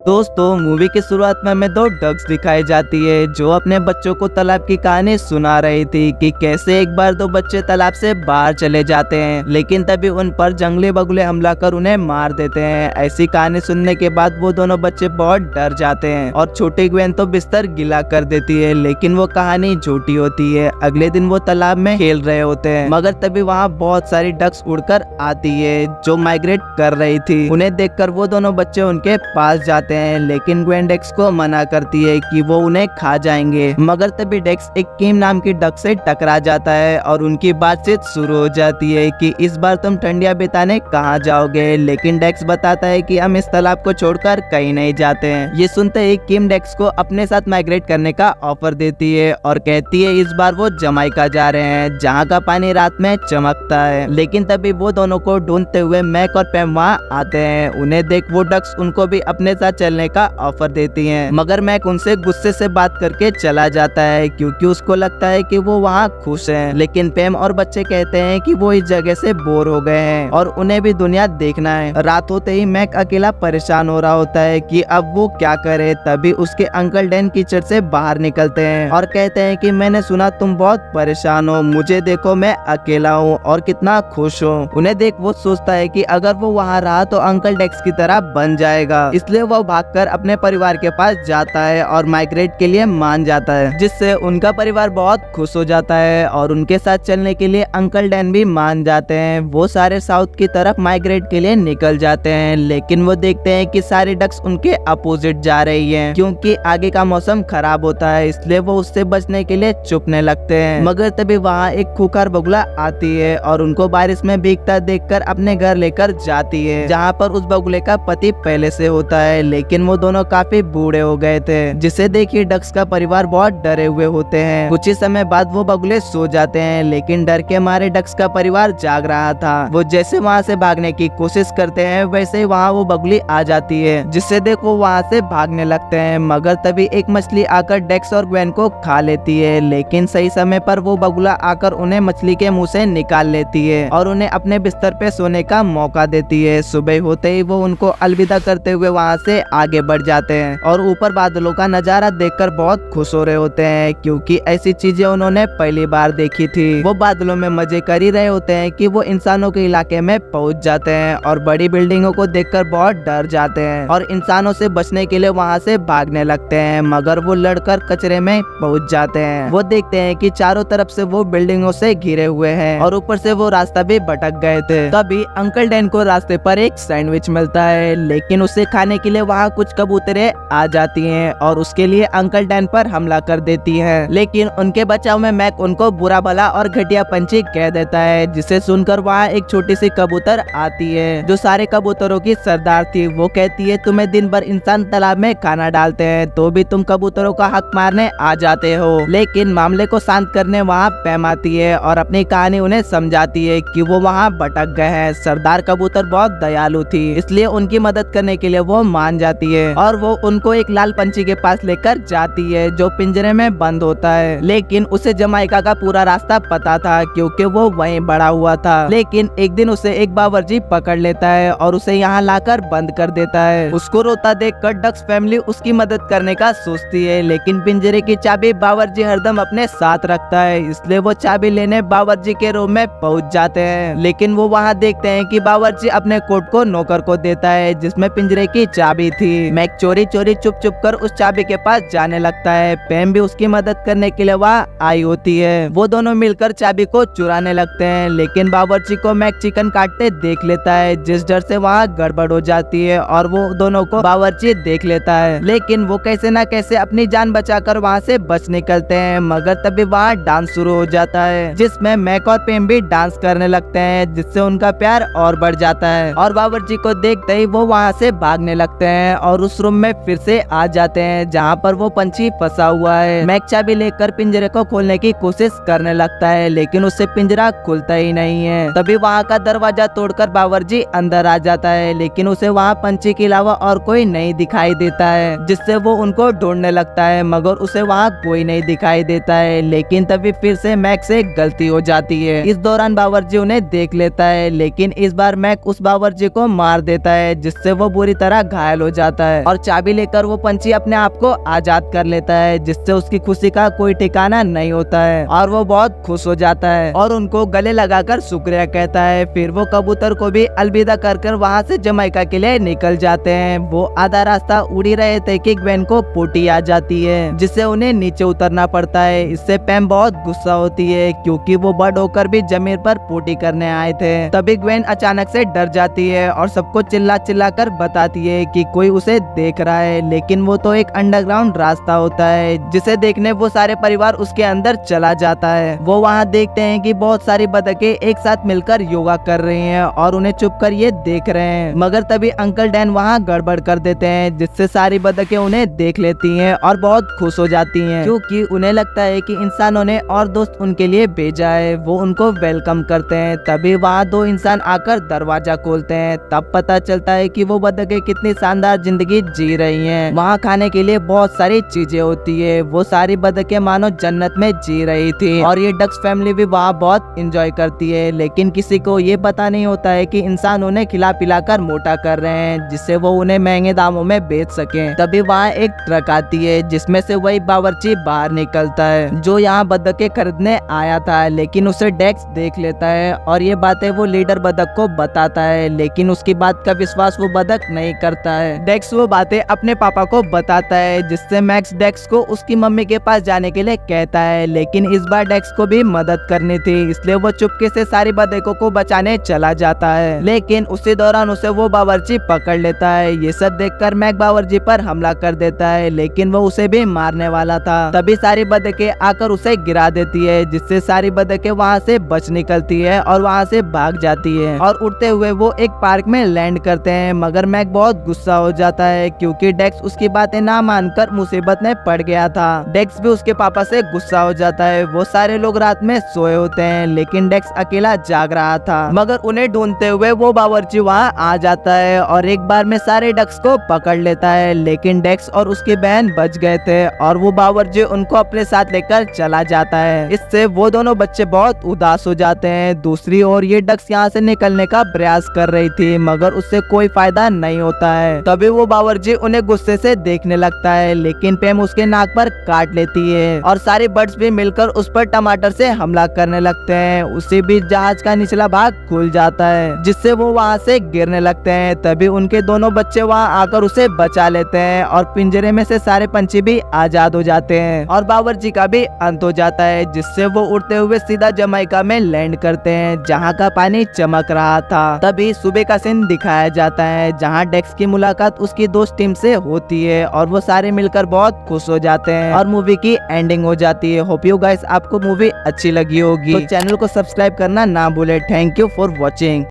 दोस्तों, मूवी की शुरुआत में हमें दो डक्स दिखाई जाती है जो अपने बच्चों को तालाब की कहानी सुना रही थी कि कैसे एक बार दो बच्चे तालाब से बाहर चले जाते हैं, लेकिन तभी उन पर जंगली बगुले हमला कर उन्हें मार देते हैं। ऐसी कहानी सुनने के बाद वो दोनों बच्चे बहुत डर जाते हैं और छोटी ग्वेन तो बिस्तर गीला कर देती है, लेकिन वो कहानी झूठी होती है। अगले दिन वो तालाब में खेल रहे होते हैं, मगर तभी वहाँ बहुत सारी डक्स उड़कर आती है जो माइग्रेट कर रही थी। उन्हें देखकर वो दोनों बच्चे उनके पास जाते हैं, लेकिन ग्वेन डेक्स को मना करती है कि वो उन्हें खा जाएंगे। मगर तभी डेक्स एक किम नाम की डक से टकरा जाता है और उनकी बातचीत शुरू हो जाती है कि इस बार तुम ठंडियां बिताने कहाँ जाओगे। लेकिन डेक्स बताता है कि हम इस तालाब को छोड़कर कहीं नहीं जाते हैं। ये सुनते ही किम डेक्स को अपने साथ माइग्रेट करने का ऑफर देती है और कहती है इस बार वो जमाइका जा रहे हैं जहाँ का पानी रात में चमकता है। लेकिन तभी वो दोनों को ढूंढते हुए मैक और पैम वहाँ आते हैं। उन्हें देख वो डक्स उनको भी अपने साथ चलने का ऑफर देती हैं, मगर मैक उनसे गुस्से से बात करके चला जाता है क्योंकि उसको लगता है कि वो वहाँ खुश हैं। लेकिन पैम और बच्चे कहते हैं कि वो इस जगह से बोर हो गए हैं और उन्हें भी दुनिया देखना है। रात होते ही मैक अकेला परेशान हो रहा होता है कि अब वो क्या करे। तभी उसके अंकल डैन कीचड़ से बाहर निकलते हैं और कहते हैं कि मैंने सुना तुम बहुत परेशान हो, मुझे देखो मैं अकेला हूँ और कितना खुश हूँ। उन्हें देख वो सोचता है कि अगर वो वहाँ रहा तो अंकल डेक्स की तरह बन जाएगा, इसलिए वो भागकर अपने परिवार के पास जाता है और माइग्रेट के लिए मान जाता है, जिससे उनका परिवार बहुत खुश हो जाता है और उनके साथ चलने के लिए अंकल डैन भी मान जाते हैं। वो सारे साउथ की तरफ माइग्रेट के लिए निकल जाते हैं, लेकिन वो देखते हैं कि सारी डक्स उनके अपोजिट जा रही हैं क्योंकि आगे का मौसम खराब होता है, इसलिए वो उससे बचने के लिए छुपने लगते हैं। मगर तभी वहाँ एक खूंखार बगुला आती है और उनको बारिश में भीगता देखकर अपने घर लेकर जाती है, जहाँ पर उस बगुले का पति पहले से होता है। लेकिन वो दोनों काफी बूढ़े हो गए थे, जिसे देखिए डक्स का परिवार बहुत डरे हुए होते हैं। कुछ ही समय बाद वो बगुले सो जाते हैं, लेकिन डर के मारे डक्स का परिवार जाग रहा था। वो जैसे वहाँ से भागने की कोशिश करते हैं वैसे ही वहाँ वो बगुली आ जाती है, जिससे देख वो वहाँ से भागने लगते हैं। मगर तभी एक मछली आकर डेक्स और ग्वेन को खा लेती है, लेकिन सही समय पर वो बगुला आकर उन्हें मछली के मुंह से निकाल लेती है और उन्हें अपने बिस्तर पे सोने का मौका देती है। सुबह होते ही वो उनको अलविदा करते हुए वहाँ से आगे बढ़ जाते हैं और ऊपर बादलों का नजारा देखकर बहुत खुश हो रहे होते हैं क्योंकि ऐसी चीजें उन्होंने पहली बार देखी थी। वो बादलों में मजे कर ही रहे होते हैं कि वो इंसानों के इलाके में पहुंच जाते हैं और बड़ी बिल्डिंगों को देखकर बहुत डर जाते हैं और इंसानों से बचने के लिए वहां से भागने लगते हैं, मगर वो लड़कर कचरे में पहुंच जाते हैं। वो देखते हैं कि चारों तरफ से वो बिल्डिंगों से घिरे हुए हैं और ऊपर से वो रास्ता भी भटक गए थे। तभी अंकल डैन को रास्ते पर एक सैंडविच मिलता है, लेकिन उसे खाने के लिए वहाँ कुछ कबूतरें आ जाती हैं और उसके लिए अंकल डैन पर हमला कर देती हैं। लेकिन उनके बचाव में मैक उनको बुरा भला और घटिया पंछी कह देता है, जिसे सुनकर वहाँ एक छोटी सी कबूतर आती है जो सारे कबूतरों की सरदार थी। वो कहती है तुम्हें दिन भर इंसान तालाब में खाना डालते हैं तो भी तुम कबूतरों का हक मारने आ जाते हो। लेकिन मामले को शांत करने वहाँ पैम आती है और अपनी कहानी उन्हें समझाती है कि वो वहाँ भटक गए हैं। सरदार कबूतर बहुत दयालु थी, इसलिए उनकी मदद करने के लिए वो मान जाती है और वो उनको एक लाल पंछी के पास लेकर जाती है जो पिंजरे में बंद होता है। लेकिन उसे जमाइका का पूरा रास्ता पता था क्योंकि वो वहीं बड़ा हुआ था। लेकिन एक दिन उसे एक बावर्ची पकड़ लेता है और उसे यहाँ लाकर बंद कर देता है। उसको रोता देखकर डक्स फैमिली उसकी मदद करने का सोचती है, लेकिन पिंजरे की चाबी बावर्ची हरदम अपने साथ रखता है, इसलिए वो चाबी लेने बावर्ची के रूम में पहुँच जाते हैं। लेकिन वो वहाँ देखते हैं कि बावर्ची अपने कोट को नौकर को देता है जिसमें पिंजरे की चाबी थी। मैक चोरी चोरी चुप चुप कर उस चाबी के पास जाने लगता है। पैम भी उसकी मदद करने के लिए वहाँ आई होती है। वो दोनों मिलकर चाबी को चुराने लगते हैं, लेकिन बावर्ची को मैक चिकन काटते देख लेता है, जिस डर से वहाँ गड़बड़ हो जाती है और वो दोनों को बावर्ची देख लेता है। लेकिन वो कैसे ना कैसे अपनी जान बचाकर वहाँ से बच निकलते हैं। मगर तभी वहाँ डांस शुरू हो जाता है जिसमें मैक और पैम भी डांस करने लगते हैं, जिससे उनका प्यार और बढ़ जाता है और बावर्ची को देखते ही वो वहाँ से भागने लगते हैं और उस रूम में फिर से आ जाते हैं जहाँ पर वो पंछी फंसा हुआ है। मैक चाबी लेकर पिंजरे को खोलने की कोशिश करने लगता है, लेकिन उससे पिंजरा खुलता ही नहीं है। तभी वहाँ का दरवाजा तोड़कर बावर्ची अंदर आ जाता है, लेकिन उसे वहाँ पंछी के अलावा और कोई नहीं दिखाई देता है, जिससे वो उनको ढूंढने लगता है, मगर उसे वहाँ कोई नहीं दिखाई देता है। लेकिन तभी फिर से मैक से गलती हो जाती है। इस दौरान बावर्ची उन्हें देख लेता है, लेकिन इस बार मैक उस बावर्ची को मार देता है, जिससे वो बुरी तरह घायल हो हो जाता है और चाबी लेकर वो पंछी अपने आप को आजाद कर लेता है, जिससे उसकी खुशी का कोई ठिकाना नहीं होता है और वो बहुत खुश हो जाता है और उनको गले लगाकर शुक्रिया कहता है। फिर वो कबूतर को भी अलविदा कर वहाँ से जमैका के लिए निकल जाते हैं। वो आधा रास्ता उड़ ही रहे थे कि ग्वेन को पोटी आ जाती है, जिससे उन्हें नीचे उतरना पड़ता है। इससे पैम बहुत गुस्सा होती है क्योंकि वो बर्ड होकर भी जमीन पर पोटी करने आए थे। तभी ग्वेन अचानक से डर जाती है और सबको चिल्ला कर बताती है कि कोई उसे देख रहा है, लेकिन वो तो एक अंडरग्राउंड रास्ता होता है, जिसे देखने वो सारे परिवार उसके अंदर चला जाता है। वो वहाँ देखते हैं कि बहुत सारी बतखें एक साथ मिलकर योगा कर रही हैं और उन्हें चुप कर ये देख रहे हैं। मगर तभी अंकल डैन वहाँ गड़बड़ कर देते हैं, जिससे सारी बतखें उन्हें देख लेती हैं और बहुत खुश हो जाती हैं, क्योंकि उन्हें लगता है कि इंसानों ने और दोस्त उनके लिए भेजा है। वो उनको वेलकम करते हैं। तभी वहाँ दो इंसान आकर दरवाजा खोलते हैं। तब पता चलता है कि वो बतखें कितनी शानदार जिंदगी जी रही हैं। वहाँ खाने के लिए बहुत सारी चीजें होती है। वो सारी बतखें मानो जन्नत में जी रही थी और ये डक्स फैमिली भी वहाँ बहुत इंजॉय करती है। लेकिन किसी को ये पता नहीं होता है कि इंसान उन्हें खिला पिला कर मोटा कर रहे हैं, जिससे वो उन्हें महंगे दामों में बेच सके। तभी वहाँ एक ट्रक आती है, जिसमें से वही बावर्ची बाहर निकलता है जो यहाँ बतखें खरीदने आया था। लेकिन उसे डेक्स देख लेता है और ये बातें वो लीडर बतख को बताता है, लेकिन उसकी बात का विश्वास वो बतख नहीं करता है। डेक्स वो बातें अपने पापा को बताता है, जिससे मैक्स डेक्स को उसकी मम्मी के पास जाने के लिए कहता है। लेकिन इस बार डेक्स को भी मदद करनी थी, इसलिए वो चुपके से सारी बतखों को बचाने चला जाता है। लेकिन उसी दौरान उसे वो बावर्ची पकड़ लेता है। ये सब देखकर मैक बावर्ची पर हमला कर देता है, लेकिन वो उसे भी मारने वाला था। तभी सारी बतखें आकर उसे गिरा देती है, जिससे सारी बतखें वहाँ से बच निकलती है और वहाँ से भाग जाती है और उड़ते हुए वो एक पार्क में लैंड करते हैं। मगर मैक बहुत गुस्सा हो जाता है क्योंकि डेक्स उसकी बातें ना मानकर मुसीबत में पड़ गया था। डेक्स भी उसके पापा से गुस्सा हो जाता है। वो सारे लोग रात में सोए होते हैं, लेकिन डेक्स अकेला जाग रहा था। मगर उन्हें ढूंढते हुए वो बावर्ची वहाँ आ जाता है और एक बार में सारे डक्स को पकड़ लेता है। लेकिन डेक्स और उसकी बहन बच गए थे और वो बावर्ची उनको अपने साथ लेकर चला जाता है। इससे वो दोनों बच्चे बहुत उदास हो जाते हैं। दूसरी ओर ये डक्स यहाँ से निकलने का प्रयास कर रही थी, मगर उससे कोई फायदा नहीं होता है। तभी वो बावर्ची उन्हें गुस्से से देखने लगता है, लेकिन पैम उसके नाक पर काट लेती है और सारे बर्ड्स भी मिलकर उस पर टमाटर से हमला करने लगते हैं। उसी बीच जहाज का निचला भाग खुल जाता है, जिससे वो वहाँ से गिरने लगते हैं। तभी उनके दोनों बच्चे वहाँ आकर उसे बचा लेते हैं और पिंजरे में से सारे पंछी भी आजाद हो जाते हैं और बावर्ची का भी अंत हो जाता है, जिससे वो उड़ते हुए सीधा जमैका में लैंड करते हैं, जहाँ का पानी चमक रहा था। तभी सुबह का सीन दिखाया जाता है, जहाँ डेक्स की मुलाकात उसकी दोस्त टीम से होती है और वो सारे मिलकर बहुत खुश हो जाते हैं और मूवी की एंडिंग हो जाती है। होप यू गाइस आपको मूवी अच्छी लगी होगी, तो चैनल को सब्सक्राइब करना ना भूले। Thank you for watching.